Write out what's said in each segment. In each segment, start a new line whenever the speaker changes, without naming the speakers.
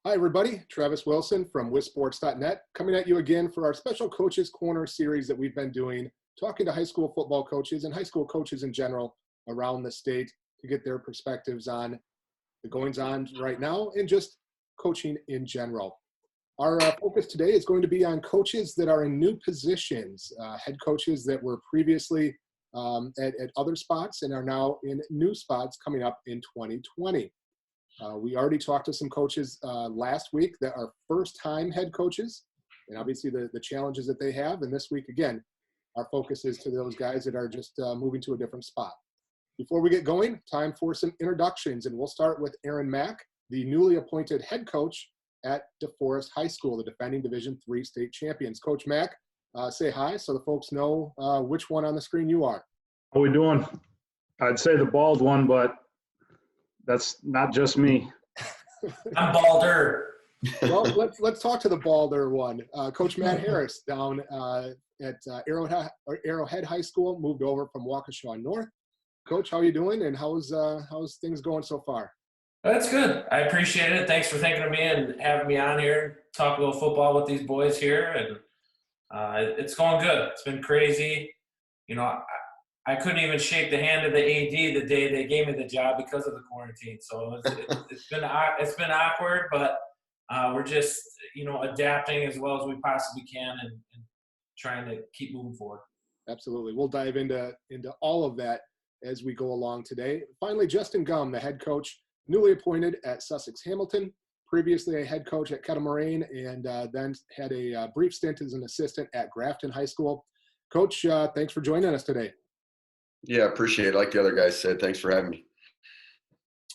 Hi, everybody. Travis Wilson from WisSports.net coming at you again for our special Coaches Corner series that we've been doing, talking to high school football coaches and high school coaches in general around the state to get their perspectives on the goings-on right now and just coaching in general. Our focus today is going to be on coaches that are in new positions, head coaches that were previously at other spots and are now in new spots coming up in 2020. We already talked to some coaches last week that are first-time head coaches, and obviously the challenges that they have. And this week, again, our focus is to those guys that are just moving to a different spot. Before we get going, time for some introductions, and we'll start with Aaron Mack, the newly appointed head coach at DeForest High School, the defending Division III state champions. Coach Mack, say hi so the folks know which one on the screen you are.
How we doing? I'd say the bald one, but that's not just me.
I'm balder.
Well, let's talk to the balder one. Coach Matt Harris down at Arrowhead High School, moved over from Waukesha North. Coach, how are you doing, and how's things going so far?
That's good. I appreciate it. Thanks for thinking of me and having me on here, talk a little football with these boys here, and it's going good. It's been crazy. You know, I couldn't even shake the hand of the AD the day they gave me the job because of the quarantine. So it's been awkward, but we're just adapting as well as we possibly can and trying to keep moving forward.
Absolutely, we'll dive into all of that as we go along today. Finally, Justin Gumm, the head coach, newly appointed at Sussex Hamilton, previously a head coach at Kettle Moraine, and then had a brief stint as an assistant at Grafton High School. Coach, thanks for joining us today.
Yeah, appreciate it. Like the other guys said, thanks for having me.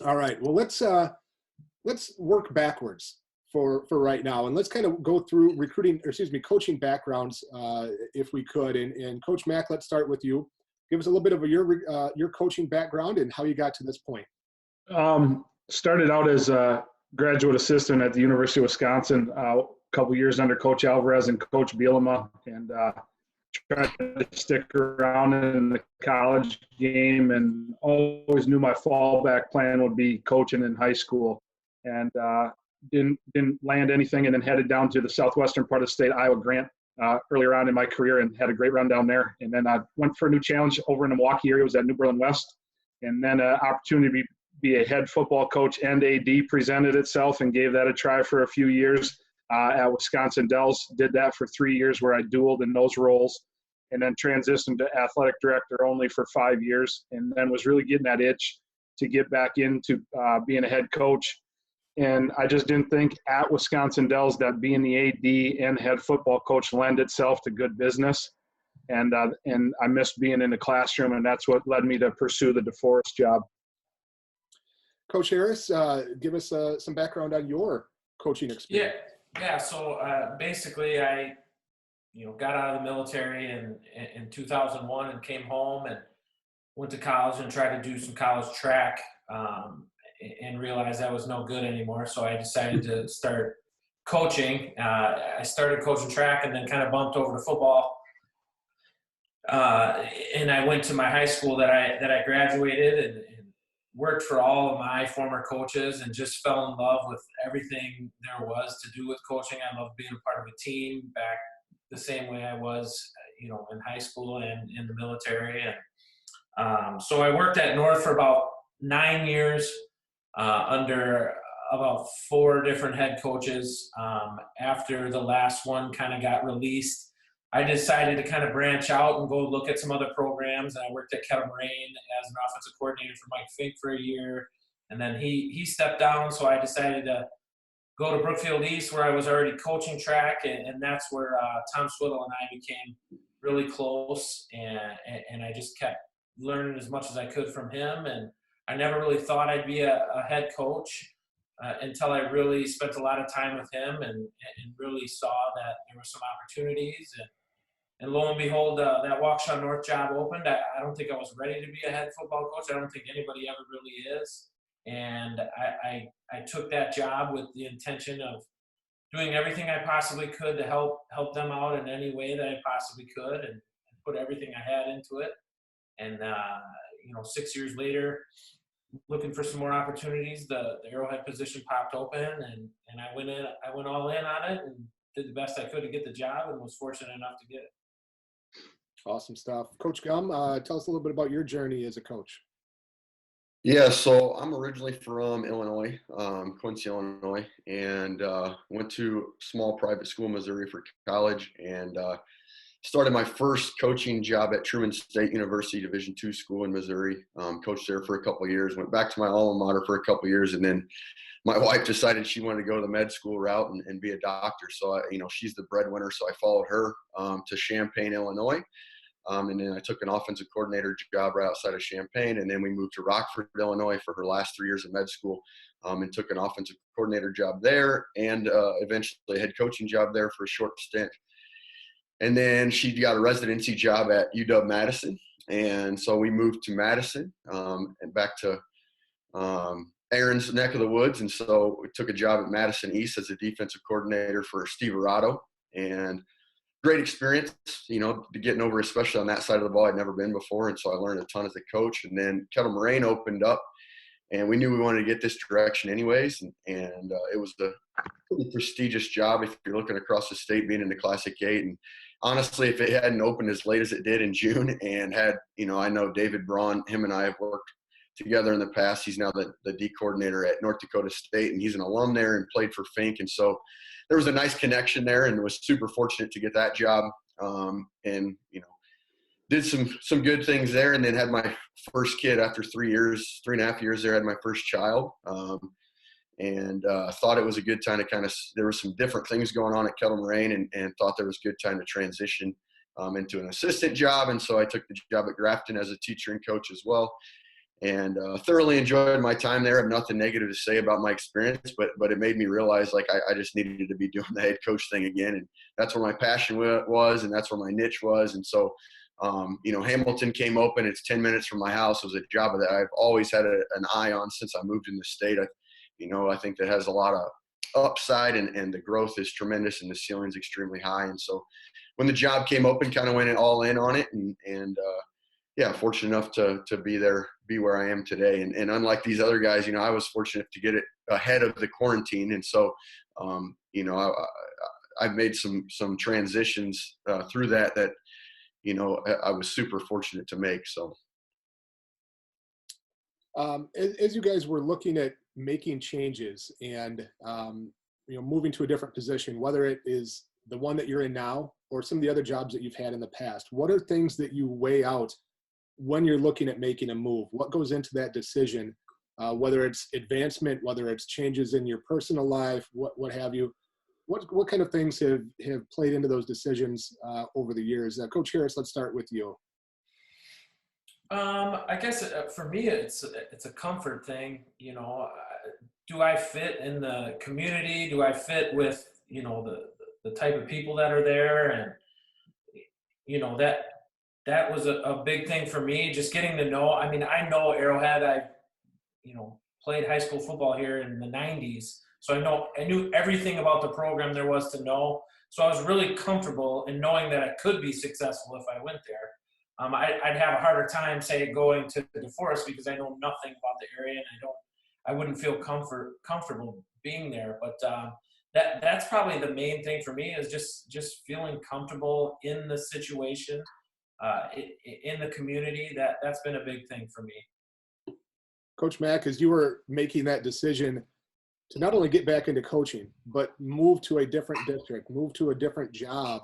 All right. Well, let's work backwards for right now, and let's kind of go through coaching backgrounds, if we could. And Coach Mack, let's start with you. Give us a little bit of your coaching background and how you got to this point.
Started out as a graduate assistant at the University of Wisconsin, a couple years under Coach Alvarez and Coach Bielema, and tried to stick around in the college game, and always knew my fallback plan would be coaching in high school, and didn't land anything, and then headed down to the southwestern part of the state, Iowa Grant, earlier on in my career, and had a great run down there. And then I went for a new challenge over in the Milwaukee area. It was at New Berlin West, and then an opportunity to be a head football coach and AD presented itself, and gave that a try for a few years. At Wisconsin Dells, did that for 3 years where I dueled in those roles, and then transitioned to athletic director only for 5 years, and then was really getting that itch to get back into being a head coach. And I just didn't think at Wisconsin Dells that being the AD and head football coach lend itself to good business. And I missed being in the classroom, and that's what led me to pursue the DeForest job.
Coach Harris, give us some background on your coaching experience.
Yeah. So basically, I got out of the military in 2001 and came home and went to college and tried to do some college track, and realized that was no good anymore. So I decided to start coaching. I started coaching track and then kind of bumped over to football. And I went to my high school that I graduated and worked for all of my former coaches, and just fell in love with everything there was to do with coaching. I love being a part of a team back the same way I was, in high school and in the military. And so I worked at North for about 9 years, under about 4 different head coaches. After the last one kind of got released, I decided to kind of branch out and go look at some other programs. And I worked at Kettle Moraine as an offensive coordinator for Mike Fink for a year. And then he stepped down, so I decided to go to Brookfield East, where I was already coaching track. And that's where Tom Swiddle and I became really close. And I just kept learning as much as I could from him. And I never really thought I'd be a head coach until I really spent a lot of time with him and really saw that there were some opportunities. And lo and behold, that Waukesha North job opened. I don't think I was ready to be a head football coach. I don't think anybody ever really is. And I took that job with the intention of doing everything I possibly could to help them out in any way that I possibly could, and put everything I had into it. And 6 years later, looking for some more opportunities, the Arrowhead position popped open, and I went all in on it and did the best I could to get the job, and was fortunate enough to get it.
Awesome stuff. Coach Gumm, tell us a little bit about your journey as a coach.
Yeah, so I'm originally from Illinois, Quincy, Illinois, and went to small private school in Missouri for college, and started my first coaching job at Truman State University Division II school in Missouri. Coached there for a couple of years, went back to my alma mater for a couple of years, and then my wife decided she wanted to go the med school route and be a doctor. So, she's the breadwinner, so I followed her to Champaign, Illinois. And then I took an offensive coordinator job right outside of Champaign, and then we moved to Rockford, Illinois for her last 3 years of med school, and took an offensive coordinator job there, and eventually a head coaching job there for a short stint. And then she got a residency job at UW-Madison, and so we moved to Madison and back to Aaron's neck of the woods, and so we took a job at Madison East as a defensive coordinator for Steve Arado, and great experience, getting over, especially on that side of the ball. I'd never been before, and so I learned a ton as a coach. And then Kettle Moraine opened up, and we knew we wanted to get this direction anyways. And it was a pretty prestigious job if you're looking across the state, being in the Classic 8. And honestly, if it hadn't opened as late as it did in June, and had, I know David Braun, him and I have worked together in the past. He's now the D coordinator at North Dakota State, and he's an alum there and played for Fink. And so there was a nice connection there, and was super fortunate to get that job. And did some good things there, and then had my first kid after 3.5 years there. Had my first child, and thought it was a good time to there were some different things going on at Kettle Moraine, and thought there was a good time to transition into an assistant job. And so I took the job at Grafton as a teacher and coach as well. And thoroughly enjoyed my time there. I have nothing negative to say about my experience, but it made me realize I just needed to be doing the head coach thing again. And that's where my passion was, and that's where my niche was. And so, Hamilton came open. It's 10 minutes from my house. It was a job that I've always had an eye on since I moved in the state. I think that has a lot of upside, and the growth is tremendous, and the ceiling's extremely high. And so when the job came open, kind of went all in on it, and yeah, fortunate enough to be where I am today. And unlike these other guys, I was fortunate to get it ahead of the quarantine. And so, I've made some transitions through that I was super fortunate to make. So,
as you guys were looking at making changes and, moving to a different position, whether it is the one that you're in now or some of the other jobs that you've had in the past, what are things that you weigh out when you're looking at making a move? What goes into that decision, whether it's advancement, whether it's changes in your personal life, what have you? What kind of things have played into those decisions over the years? Coach Harris, let's start with you.
I guess for me, it's a comfort thing. Do I fit in the community? Do I fit with the type of people that are there? And that was a big thing for me, just getting to know. I mean, I know Arrowhead. I played high school football here in the 90s, so I knew everything about the program there was to know. So I was really comfortable in knowing that I could be successful if I went there. I'd have a harder time, say, going to DeForest because I know nothing about the area, and I wouldn't feel comfortable being there. But that's probably the main thing for me, is just feeling comfortable in the situation, in the community. That's been a big thing for me.
Coach Mack, as you were making that decision to not only get back into coaching, but move to a different district, move to a different job,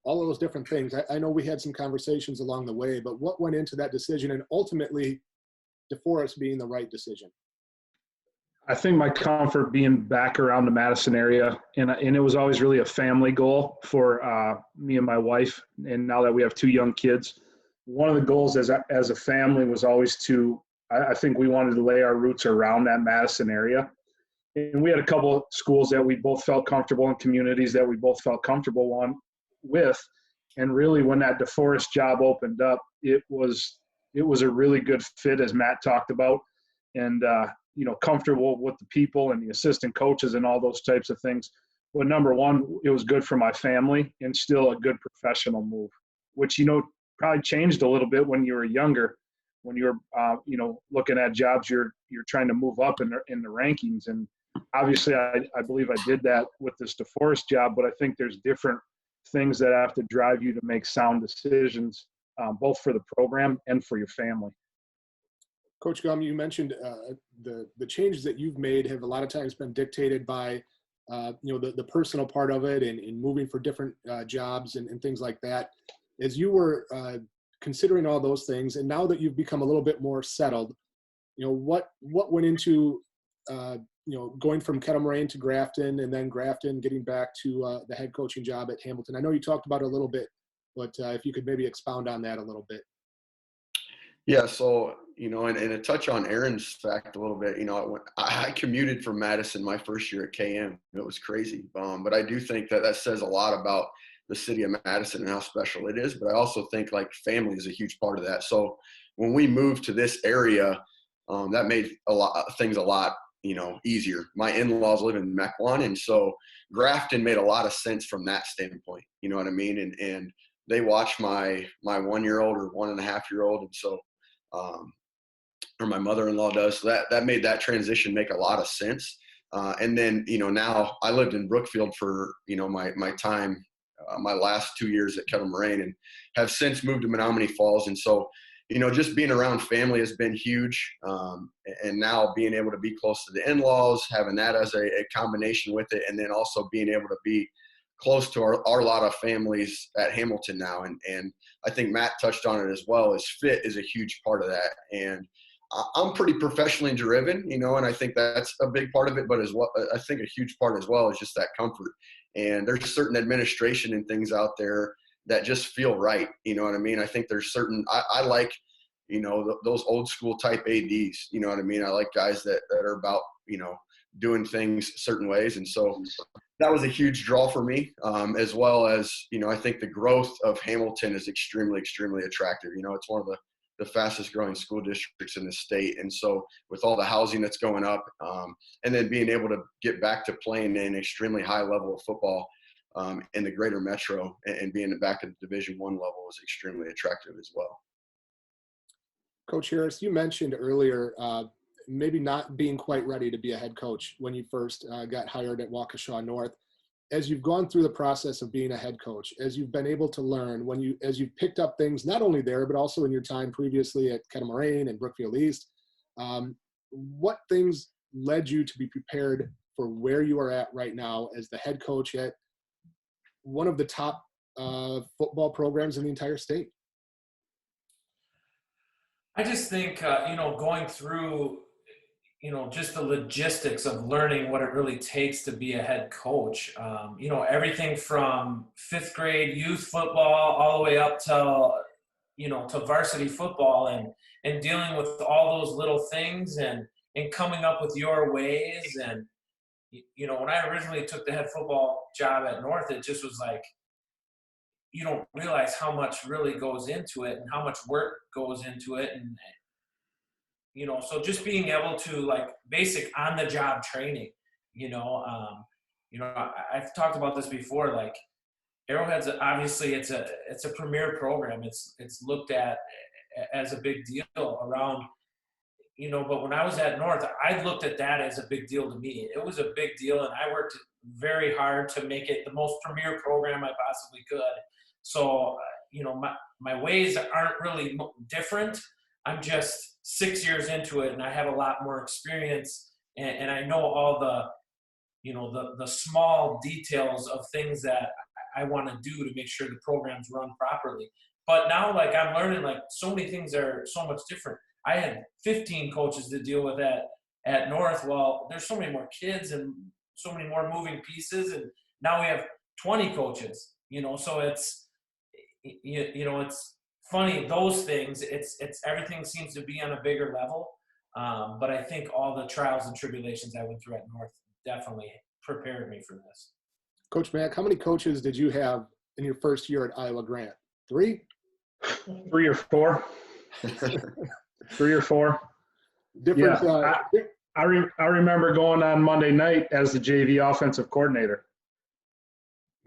all of those different things. I know we had some conversations along the way, but what went into that decision, and ultimately DeForest being the right decision?
I think my comfort being back around the Madison area, and it was always really a family goal for me and my wife. And now that we have 2 young kids, one of the goals as a family was always I think we wanted to lay our roots around that Madison area. And we had a couple of schools that we both felt comfortable in, communities that we both felt comfortable with. And really, when that DeForest job opened up, it was a really good fit, as Matt talked about, and comfortable with the people and the assistant coaches and all those types of things. But number one, it was good for my family, and still a good professional move, which probably changed a little bit when you were younger. when you're, looking at jobs, you're trying to move up in the rankings. And obviously I believe I did that with this DeForest job, but I think there's different things that have to drive you to make sound decisions, both for the program and for your family.
Coach Gumm, you mentioned the changes that you've made have a lot of times been dictated by, the personal part of it and moving for different jobs and things like that. As you were considering all those things, and now that you've become a little bit more settled, what went into, going from Kettle Moraine to Grafton, and then Grafton getting back to the head coaching job at Hamilton? I know you talked about it a little bit, but if you could maybe expound on that a little bit.
Yeah, so, and a touch on Aaron's fact a little bit, I commuted from Madison my first year at KM. It was crazy. But I do think that says a lot about the city of Madison and how special it is. But I also think like family is a huge part of that. So when we moved to this area, that made things a lot, easier. My in-laws live in Mequon, and so Grafton made a lot of sense from that standpoint. You know what I mean? And they watch my 1-year-old or 1.5-year-old, and so or my mother-in-law does. So that made that transition make a lot of sense. And then, now I lived in Brookfield for, my time, my last 2 years at Kettle Moraine, and have since moved to Menominee Falls. And so, just being around family has been huge. And now being able to be close to the in-laws, having that as a combination with it, and then also being able to be close to our lot of families at Hamilton now. And I think Matt touched on it as well, is fit is a huge part of that. And I'm pretty professionally driven, and I think that's a big part of it, but as well, I think a huge part as well is just that comfort. And there's certain administration and things out there that just feel right. You know what I mean? I think there's certain, I like, those old school type ADs, you know what I mean? I like guys that are about, doing things certain ways. And so that was a huge draw for me, as well as, I think the growth of Hamilton is extremely, extremely attractive. It's one of the fastest growing school districts in the state. And so with all the housing that's going up, and then being able to get back to playing an extremely high level of football in the greater metro and being back at the Division I level is extremely attractive as well.
Coach Harris, you mentioned earlier maybe not being quite ready to be a head coach when you first got hired at Waukesha North. As you've gone through the process of being a head coach, as you've been able to learn, as you've picked up things not only there, but also in your time previously at Kettle Moraine and Brookfield East, what things led you to be prepared for where you are at right now as the head coach at one of the top football programs in the entire state?
I just think, going through, just the logistics of learning what it really takes to be a head coach. Everything from 5th grade youth football all the way up to, to varsity football, and dealing with all those little things and coming up with your ways. And, when I originally took the head football job at North, it just was like, you don't realize how much really goes into it and how much work goes into it. And, so just being able to like basic on the job training, I've talked about this before, like Arrowhead's obviously it's a premier program. It's looked at as a big deal around, but when I was at North, I looked at that as a big deal to me. It was a big deal, and I worked very hard to make it the most premier program I possibly could. So, my ways aren't really different. I'm just 6 years into it, and I have a lot more experience, and I know all the small details of things that I want to do to make sure the programs run properly. But now, like, I'm learning, like, so many things are so much different. I had 15 coaches to deal with at North. Well, there's so many more kids and so many more moving pieces, and now we have 20 coaches, so it's, it's funny, those things, it's everything seems to be on a bigger level. But I think all the trials and tribulations I went through at North definitely prepared me for this.
Coach Mack, how many coaches did you have in your first year at Iowa Grant? 3?
3 or 4. 3 or 4.
Different.
Yeah, I remember going on Monday night as the JV offensive coordinator.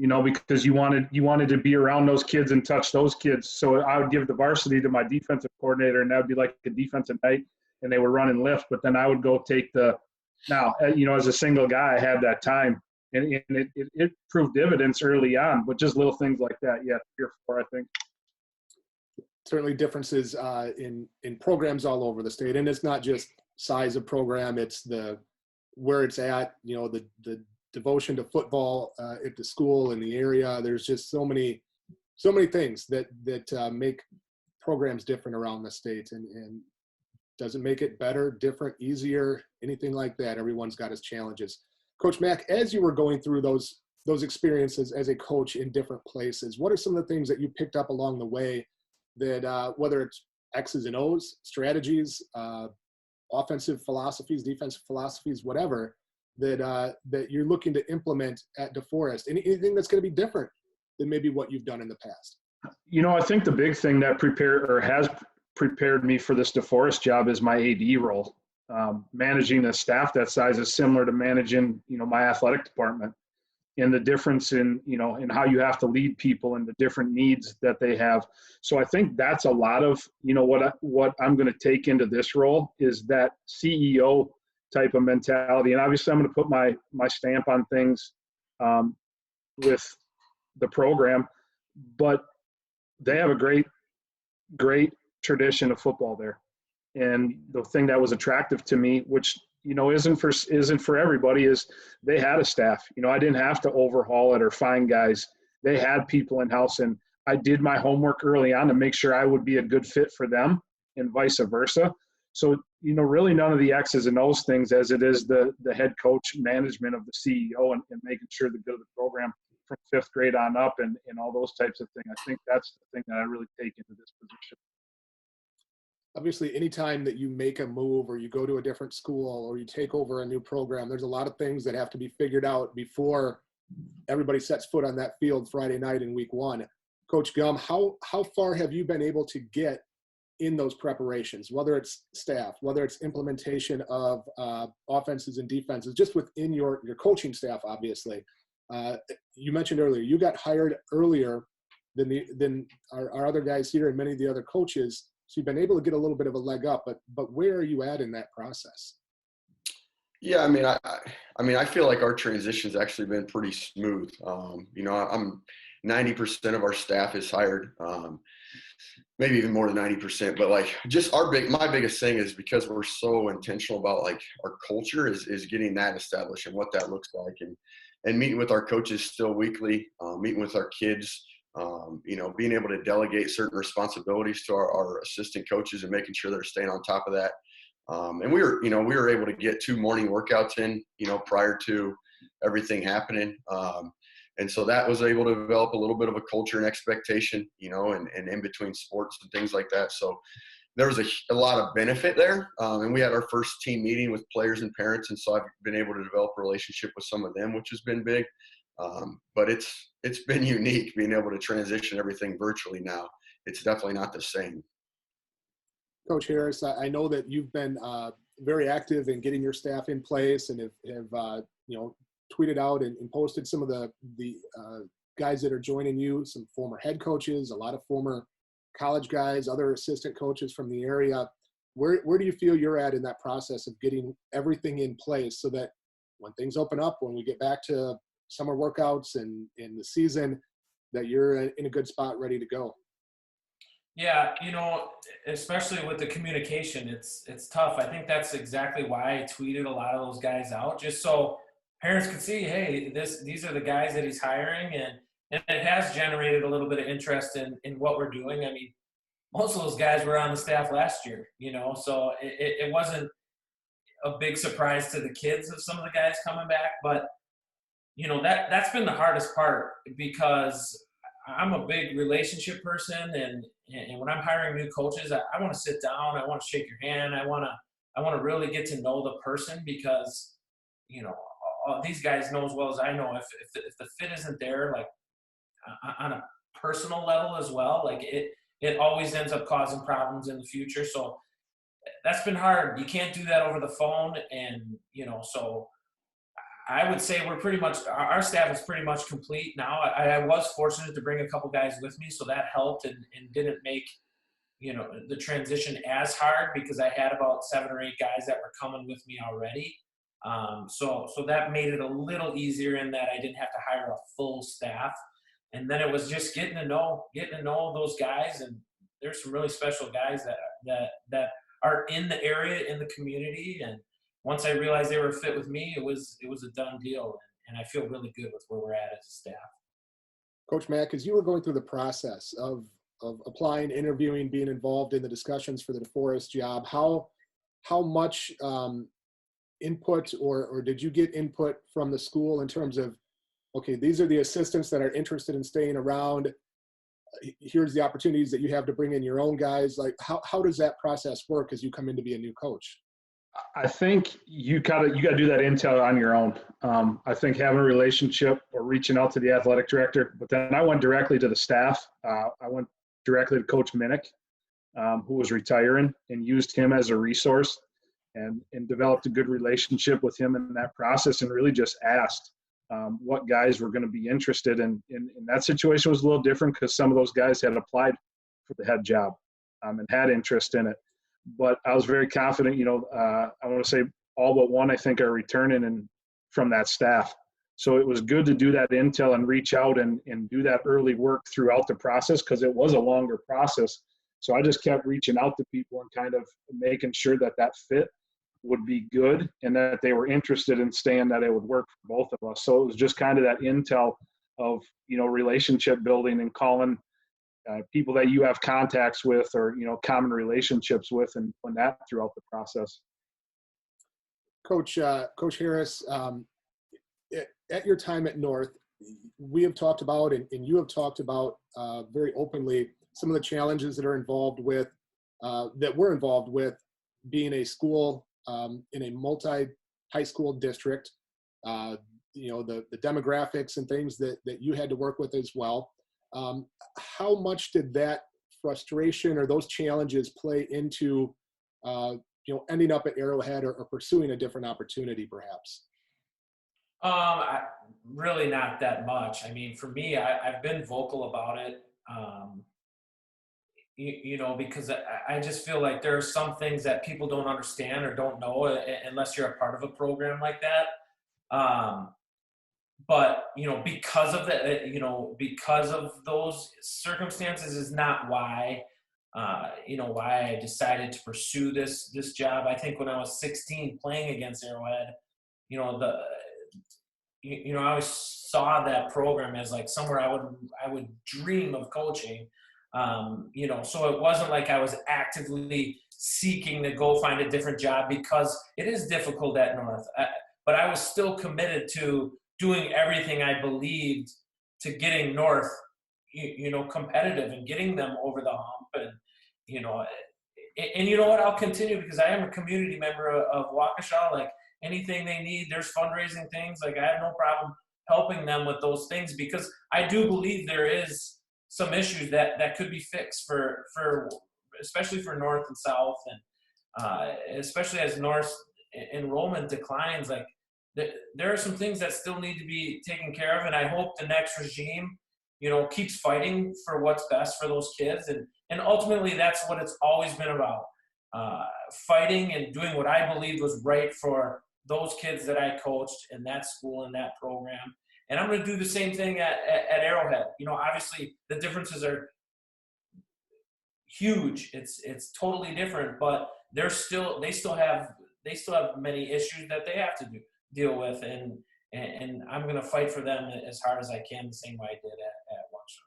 because you wanted to be around those kids and touch those kids. So I would give the varsity to my defensive coordinator, and that would be like a defensive night, and they were running lift. But then I would go take as a single guy, I had that time, and it proved dividends early on. But just little things like that, 3 or 4, I think.
Certainly differences in programs all over the state, and it's not just size of program; it's where it's at. The devotion to football at the school in the area. There's just so many things that make programs different around the state, and doesn't make it better, different, easier, anything like that. Everyone's got his challenges. Coach Mack, as you were going through those experiences as a coach in different places, what are some of the things that you picked up along the way that whether it's X's and O's, strategies, offensive philosophies, defensive philosophies, whatever, that you're looking to implement at DeForest? Anything that's going to be different than maybe what you've done in the past?
I think the big thing that has prepared me for this DeForest job is my AD role. Managing a staff that size is similar to managing, my athletic department, and the difference in how you have to lead people and the different needs that they have. So I think that's a lot of, what I'm going to take into this role is that CEO type of mentality. And obviously I'm going to put my stamp on things with the program, but they have a great tradition of football there. And the thing that was attractive to me, which, isn't for everybody, is they had a staff. I didn't have to overhaul it or find guys. They had people in-house, and I did my homework early on to make sure I would be a good fit for them and vice versa. So, really none of the X's and O's things as it is the head coach management of the CEO and making sure the good of the program from 5th grade on up and all those types of things. I think that's the thing that I really take into this position.
Obviously, anytime that you make a move or you go to a different school or you take over a new program, there's a lot of things that have to be figured out before everybody sets foot on that field Friday night in week 1. Coach Gumm, how far have you been able to get in those preparations, whether it's staff, whether it's implementation of offenses and defenses, just within your coaching staff, obviously? You mentioned earlier, you got hired earlier than our other guys here and many of the other coaches. So you've been able to get a little bit of a leg up, but where are you at in that process?
Yeah, I feel like our transition's actually been pretty smooth. I'm 90% of our staff is hired, maybe even more than 90%. But just my biggest thing is because we're so intentional about our culture is getting that established and what that looks like, and meeting with our coaches still weekly, meeting with our kids. Being able to delegate certain responsibilities to our assistant coaches and making sure they're staying on top of that. And we were able to get 2 morning workouts in, prior to everything happening. And so that was able to develop a little bit of a culture and expectation, and in between sports and things like that. So there was a lot of benefit there. And we had our first team meeting with players and parents. And so I've been able to develop a relationship with some of them, which has been big. But it's been unique being able to transition everything virtually now. It's definitely not the same.
Coach Harris, I know that you've been very active in getting your staff in place and have tweeted out and posted some of the guys that are joining you, some former head coaches, a lot of former college guys, other assistant coaches from the area. Where do you feel you're at in that process of getting everything in place so that when things open up, when we get back to summer workouts and in the season, that you're in a good spot, ready to go?
Yeah, especially with the communication, it's tough. I think that's exactly why I tweeted a lot of those guys out, just so parents could see, hey, these are the guys that he's hiring, and it has generated a little bit of interest in what we're doing. I mean, most of those guys were on the staff last year, so it wasn't a big surprise to the kids of some of the guys coming back, but that's been the hardest part, because I'm a big relationship person, and when I'm hiring new coaches, I want to sit down, I want to shake your hand, I want to really get to know the person, because these guys know as well as I know if the fit isn't there, on a personal level as well, it always ends up causing problems in the future. So that's been hard. You can't do that over the phone, and so I would say we're pretty much, our staff is pretty much complete now. I was fortunate to bring a couple guys with me, so that helped and didn't make, the transition as hard because I had about 7 or 8 guys that were coming with me already. So that made it a little easier in that I didn't have to hire a full staff. And then it was just getting to know those guys. And there's some really special guys that are in the area, in the community. And once I realized they were a fit with me, it was a done deal. And I feel really good with where we're at as a staff.
Coach Mack, as you were going through the process of applying, interviewing, being involved in the discussions for the DeForest job, how much input or did you get input from the school in terms of, okay, these are the assistants that are interested in staying around, here's the opportunities that you have to bring in your own guys? Like, how does that process work as you come in to be a new coach?
I think you gotta do that intel on your own. I think having a relationship or reaching out to the athletic director, but then I went directly to the staff. I went directly to Coach Minnick, who was retiring, and used him as a resource and developed a good relationship with him in that process, and really just asked what guys were going to be interested in. In that situation was a little different because some of those guys had applied for the head job and had interest in it. But I was very confident, I want to say all but one, I think, are returning from that staff. So it was good to do that intel and reach out and do that early work throughout the process because it was a longer process. So I just kept reaching out to people and kind of making sure that fit would be good and that they were interested in staying, that it would work for both of us. So it was just kind of that intel of, relationship building and calling people that you have contacts with or, common relationships with, and when that throughout the process.
Coach Harris, at your time at North, we have talked about, and you have talked about very openly, some of the challenges that are involved with, that we're involved with being a school in a multi-high school district, the demographics and things that you had to work with as well. How much did that frustration or those challenges play into, ending up at Arrowhead or pursuing a different opportunity perhaps?
Really not that much. I mean, for me, I've been vocal about it, because I just feel like there are some things that people don't understand or don't know unless you're a part of a program like that. But, because of that, because of those circumstances is not why, why I decided to pursue this job. I think when I was 16 playing against Arrowhead, I always saw that program as like somewhere I would dream of coaching. So it wasn't like I was actively seeking to go find a different job because it is difficult at North. But I was still committed to doing everything I believed to getting North, competitive and getting them over the hump. And you know what, I'll continue because I am a community member of Waukesha. Like anything they need, there's fundraising things. Like I have no problem helping them with those things because I do believe there is some issues that could be fixed for especially for North and South, and especially as North enrollment declines. Like there are some things that still need to be taken care of, and I hope the next regime, keeps fighting for what's best for those kids, and ultimately that's what it's always been about, fighting and doing what I believed was right for those kids that I coached in that school and that program. And I'm going to do the same thing at Arrowhead. Obviously the differences are huge. It's totally different, but they still have many issues that they have to deal with, and I'm going to fight for them as hard as I can, the same way I did at Waukesha.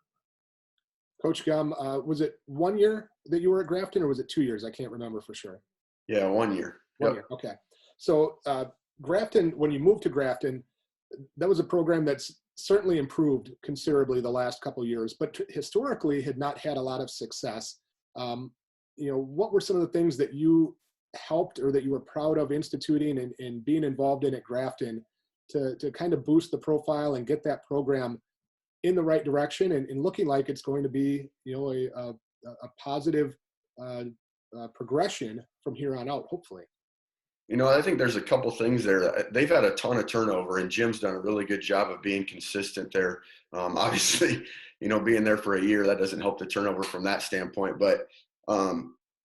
Coach Gumm, was it 1 year that you were at Grafton, or was it 2 years? I can't remember for sure.
Yeah, 1 year.
1 year. Okay. So Grafton, when you moved to Grafton, that was a program that's certainly improved considerably the last couple of years, but historically had not had a lot of success. What were some of the things that you helped or that you were proud of instituting and being involved in at Grafton to kind of boost the profile and get that program in the right direction and looking like it's going to be, a positive progression from here on out, hopefully?
I think there's a couple things there. They've had a ton of turnover, and Jim's done a really good job of being consistent there. Obviously, being there for a year, that doesn't help the turnover from that standpoint. But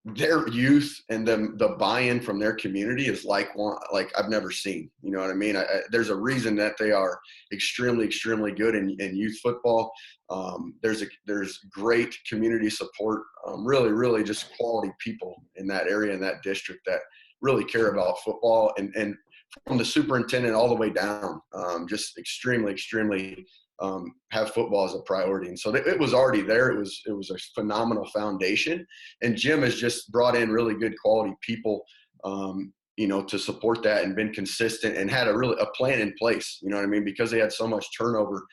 their youth and the buy-in from their community is like I've never seen. You know what I mean? There's a reason that they are extremely, extremely good in youth football. There's great community support. Really, really just quality people in that area, in that district that really care about football, and from the superintendent all the way down, just extremely, extremely have football as a priority. And so it was already there. It was a phenomenal foundation, and Jim has just brought in really good quality people, to support that, and been consistent and had a plan in place. You know what I mean? Because they had so much turnover,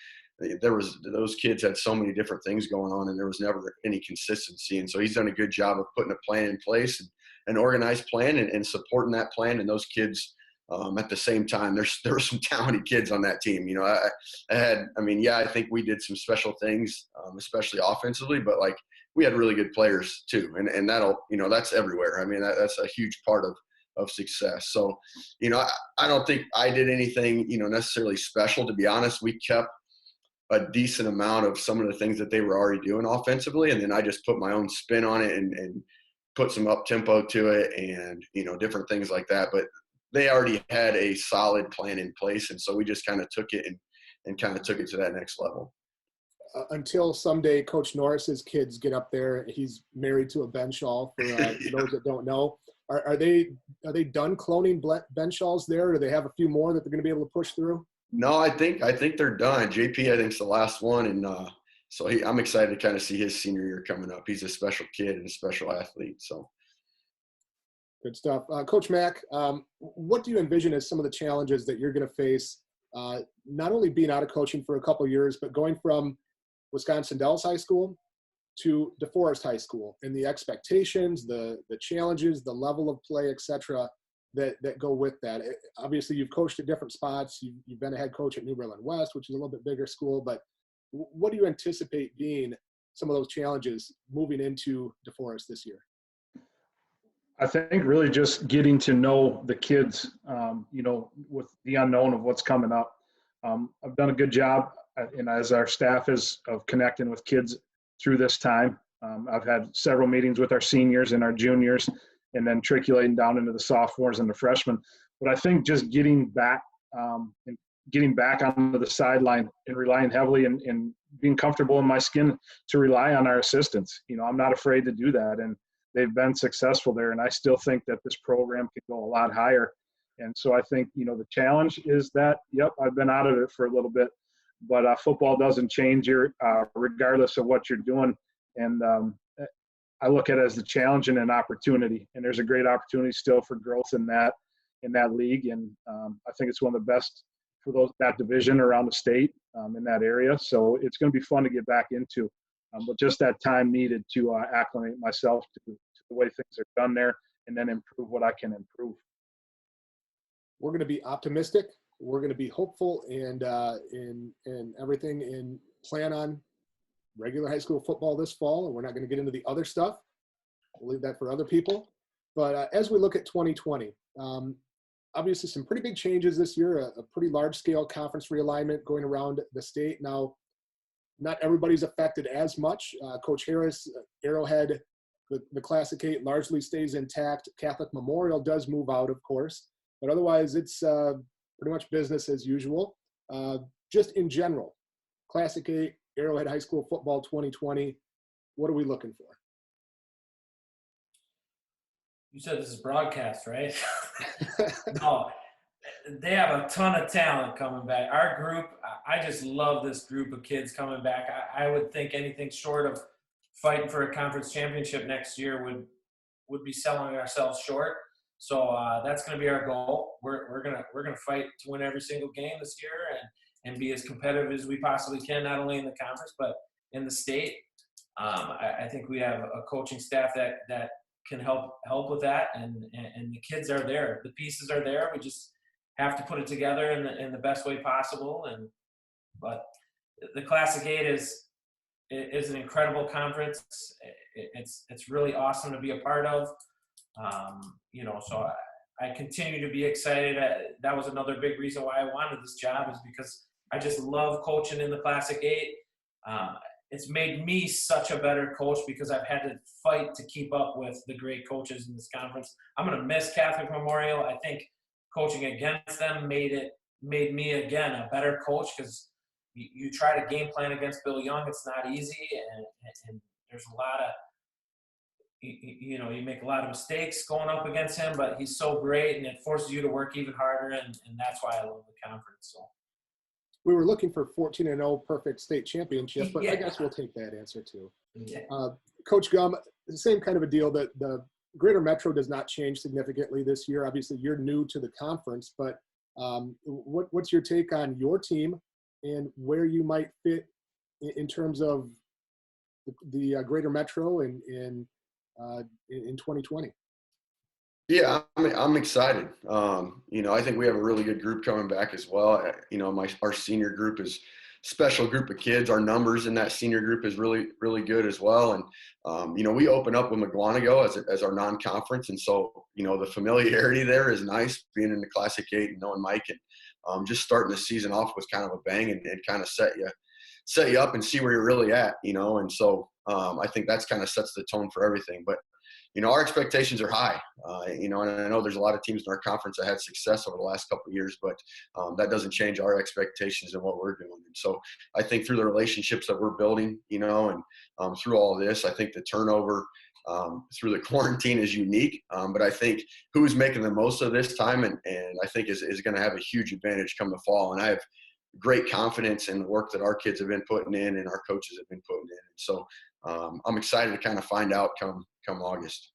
those kids had so many different things going on, and there was never any consistency. And so he's done a good job of putting a plan in place, and an organized plan, and supporting that plan. And those kids, at the same time, there were some talented kids on that team. I think we did some special things, especially offensively, but like we had really good players too. And that'll, that's everywhere. I mean, that's a huge part of success. So, I don't think I did anything, necessarily special. To be honest, we kept a decent amount of some of the things that they were already doing offensively. And then I just put my own spin on it and put some up tempo to it, and, different things like that. But they already had a solid plan in place. And so we just kind of took it and kind of took it to that next level.
Until someday Coach Norris's kids get up there. He's married to a Ben Shaw, for those that don't know. Are they done cloning Ben Shaws there, or do they have a few more that they're going to be able to push through?
No, I think they're done. JP, I think, is the last one. And so I'm excited to kind of see his senior year coming up. He's a special kid and a special athlete. So
good stuff. Coach Mack, what do you envision as some of the challenges that you're going to face, not only being out of coaching for a couple of years, but going from Wisconsin Dells High School to DeForest High School, and the expectations, the challenges, the level of play, et cetera, that go with that? Obviously, you've coached at different spots. You've been a head coach at New Berlin West, which is a little bit bigger school. But what do you anticipate being some of those challenges moving into DeForest this year?
I think really just getting to know the kids, with the unknown of what's coming up. I've done a good job, and as our staff is, of connecting with kids through this time. I've had several meetings with our seniors and our juniors, and then trickulating down into the sophomores and the freshmen. But I think just getting back onto the sideline and relying heavily and being comfortable in my skin to rely on our assistants. I'm not afraid to do that, and they've been successful there. And I still think that this program can go a lot higher. And so I think, the challenge is that, I've been out of it for a little bit, but football doesn't change regardless of what you're doing. And I look at it as the challenge and an opportunity. And there's a great opportunity still for growth in that league. And I think it's one of the best for that division around the state, in that area. So it's going to be fun to get back into. But just that time needed to acclimate myself to the way things are done there, and then improve what I can improve.
We're going to be optimistic. We're going to be hopeful, and everything, and plan on regular high school football this fall. And we're not going to get into the other stuff. We'll leave that for other people. But as we look at 2020, obviously some pretty big changes this year, a pretty large-scale conference realignment going around the state. Now, not everybody's affected as much. Coach Harris, Arrowhead, the Classic 8 largely stays intact. Catholic Memorial does move out, of course. But otherwise, it's pretty much business as usual. Just in general, Classic 8, Arrowhead High School Football 2020, what are we looking for?
You said this is broadcast, right? No, they have a ton of talent coming back. Our group, I just love this group of kids coming back. I would think anything short of fighting for a conference championship next year would be selling ourselves short. So that's going to be our goal. We're gonna fight to win every single game this year and be as competitive as we possibly can, not only in the conference but in the state. I think we have a coaching staff that can help with that, and the kids are there. The pieces are there. We just have to put it together in the best way possible. But the Classic 8 is an incredible conference. It's really awesome to be a part of. So I continue to be excited. That was another big reason why I wanted this job, is because I just love coaching in the Classic 8. It's made me such a better coach because I've had to fight to keep up with the great coaches in this conference. I'm going to miss Catholic Memorial. I think coaching against them made me, again, a better coach, because you try to game plan against Bill Young. It's not easy, and there's a lot of, you make a lot of mistakes going up against him, but he's so great, and it forces you to work even harder, and that's why I love the conference. So
We were looking for 14-0 perfect state championship, but
yeah.
I guess we'll take that answer too.
Yeah.
Coach Gumm, the same kind of a deal, that the Greater Metro does not change significantly this year. Obviously, you're new to the conference, but what's your take on your team and where you might fit in terms of the Greater Metro in 2020?
Yeah, I'm excited. I think we have a really good group coming back as well. Our senior group is a special group of kids. Our numbers in that senior group is really, really good as well. And, we open up with McGuanago as our non-conference. And so, the familiarity there is nice, being in the Classic 8 and knowing Mike, and just starting the season off with kind of a bang and kind of set you up and see where you're really at, and so I think that's kind of sets the tone for everything. But our expectations are high, and I know there's a lot of teams in our conference that had success over the last couple of years, but that doesn't change our expectations and what we're doing. And so I think through the relationships that we're building, and through all this, I think the turnover through the quarantine is unique, but I think who's making the most of this time and I think is going to have a huge advantage come the fall. And I have great confidence in the work that our kids have been putting in and our coaches have been putting in. And so I'm excited to kind of find out come August.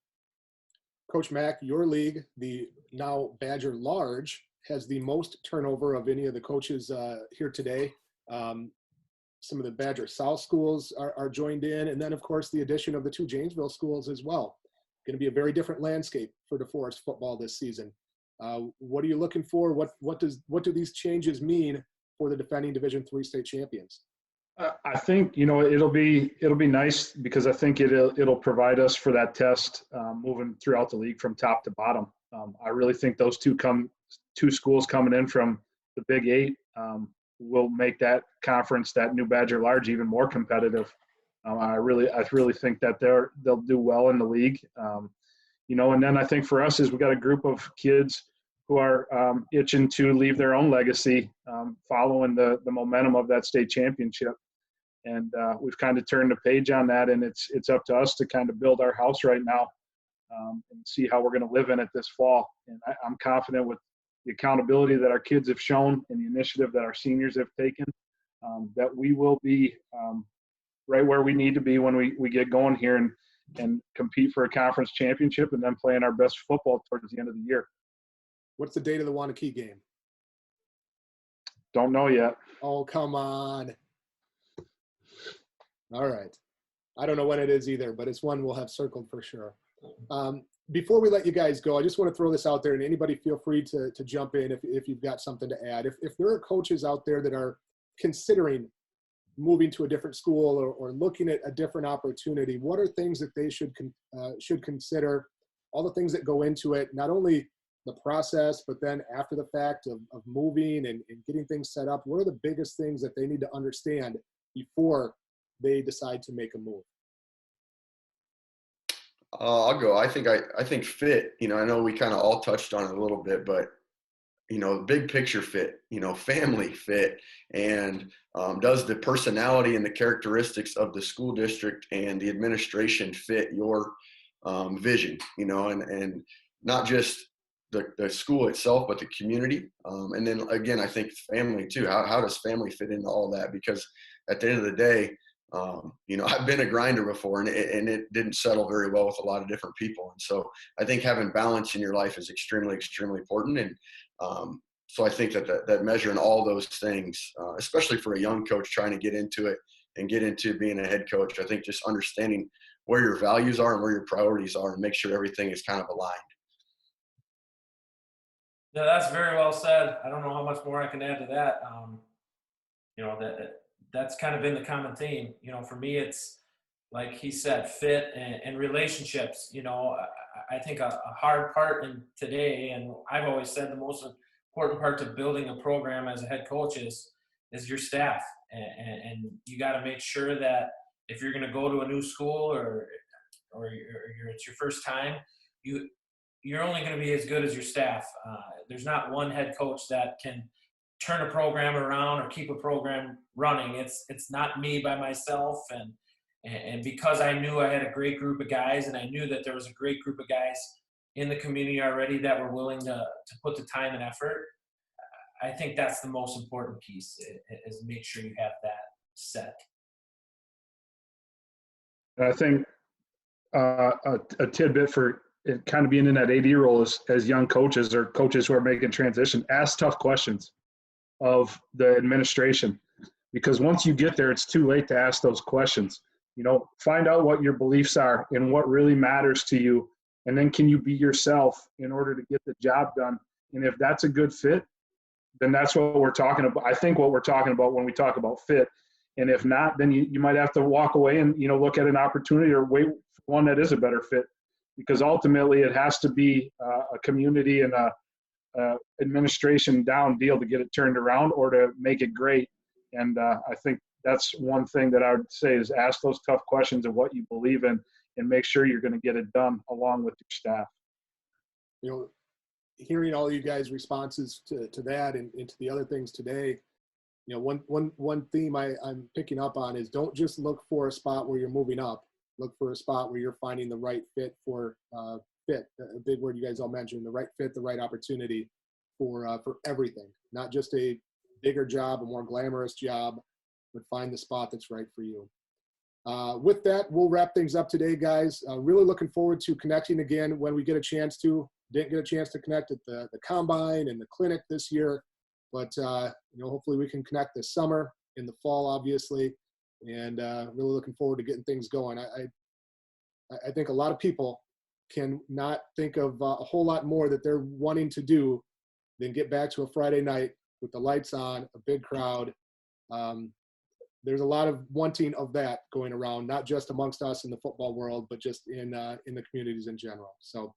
Coach Mack, your league, the now Badger Large, has the most turnover of any of the coaches here today. Some of the Badger South schools are joined in, and then, of course, the addition of the two Janesville schools as well. Going to be a very different landscape for DeForest football this season. What are you looking for? What do these changes mean for the defending Division III state champions?
I think it'll be nice, because I think it'll provide us for that test moving throughout the league from top to bottom. I really think those two schools coming in from the Big 8 will make that conference, that new Badger Large, even more competitive. I really think that they'll do well in the league. And then I think for us is we got a group of kids who are itching to leave their own legacy following the momentum of that state championship. And we've kind of turned the page on that, and it's up to us to kind of build our house right now and see how we're going to live in it this fall. And I'm confident with the accountability that our kids have shown and the initiative that our seniors have taken, that we will be right where we need to be when we get going here and compete for a conference championship and then playing our best football towards the end of the year.
What's the date of the Wanakee game?
Don't know yet.
Oh, come on. All right. I don't know when it is either, but it's one we'll have circled for sure. Before we let you guys go, I just want to throw this out there, and anybody feel free to jump in if you've got something to add. If there are coaches out there that are considering moving to a different school or looking at a different opportunity, what are things that they should consider, all the things that go into it, not only the process, but then after the fact of moving and getting things set up? What are the biggest things that they need to understand before they decide to make a move?
I'll go. I think fit, I know we kind of all touched on it a little bit, but, big picture fit, family fit, and does the personality and the characteristics of the school district and the administration fit your vision, and not just the school itself, but the community. And then again, I think family too. How does family fit into all that? Because at the end of the day, I've been a grinder before, and it didn't settle very well with a lot of different people. And so I think having balance in your life is extremely, extremely important. And so I think that measuring all those things, especially for a young coach trying to get into it and get into being a head coach, I think just understanding where your values are and where your priorities are and make sure everything is kind of aligned.
Yeah, that's very well said. I don't know how much more I can add to that. That's kind of been the common theme. For me, it's like he said, fit and relationships. You know, I think a hard part in today, and I've always said the most important part to building a program as a head coach is your staff. And you got to make sure that if you're going to go to a new school or it's your first time, you're only going to be as good as your staff. There's not one head coach that can turn a program around or keep a program running. It's not me by myself. And because I knew I had a great group of guys, and I knew that there was a great group of guys in the community already that were willing to put the time and effort, I think that's the most important piece, is make sure you have that set.
I think a tidbit for it kind of being in that AD role as young coaches or coaches who are making transition, ask tough questions of the administration, because once you get there, it's too late to ask those questions. You know, find out what your beliefs are and what really matters to you, and then can you be yourself in order to get the job done? And if that's a good fit, then that's what we're talking about. I think what we're talking about when we talk about fit. And if not, then you might have to walk away and, you know, look at an opportunity or wait for one that is a better fit, because ultimately it has to be a community and a administration down deal to get it turned around or to make it great. And I think that's one thing that I would say is ask those tough questions of what you believe in and make sure you're going to get it done along with your staff.
You know, hearing all you guys' responses to that and to the other things today, you know, one theme I'm picking up on is don't just look for a spot where you're moving up. Look for a spot where you're finding the right fit for fit. A big word you guys all mentioned, the right fit, the right opportunity for everything. Not just a bigger job, a more glamorous job, but find the spot that's right for you. With that, we'll wrap things up today, guys. Really looking forward to connecting again when we get a chance to. Didn't get a chance to connect at the Combine and the clinic this year, but you know, hopefully we can connect this summer, in the fall, obviously, and really looking forward to getting things going. I think a lot of people can not think of a whole lot more that they're wanting to do than get back to a Friday night with the lights on, a big crowd. There's a lot of wanting of that going around, not just amongst us in the football world, but just in the communities in general. So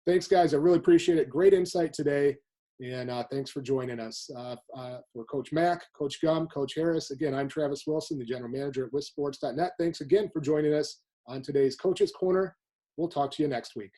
thanks, guys. I really appreciate it. Great insight today. And thanks for joining us. For Coach Mack, Coach Gumm, Coach Harris. Again, I'm Travis Wilson, the general manager at WisSports.net. Thanks again for joining us on today's Coach's Corner. We'll talk to you next week.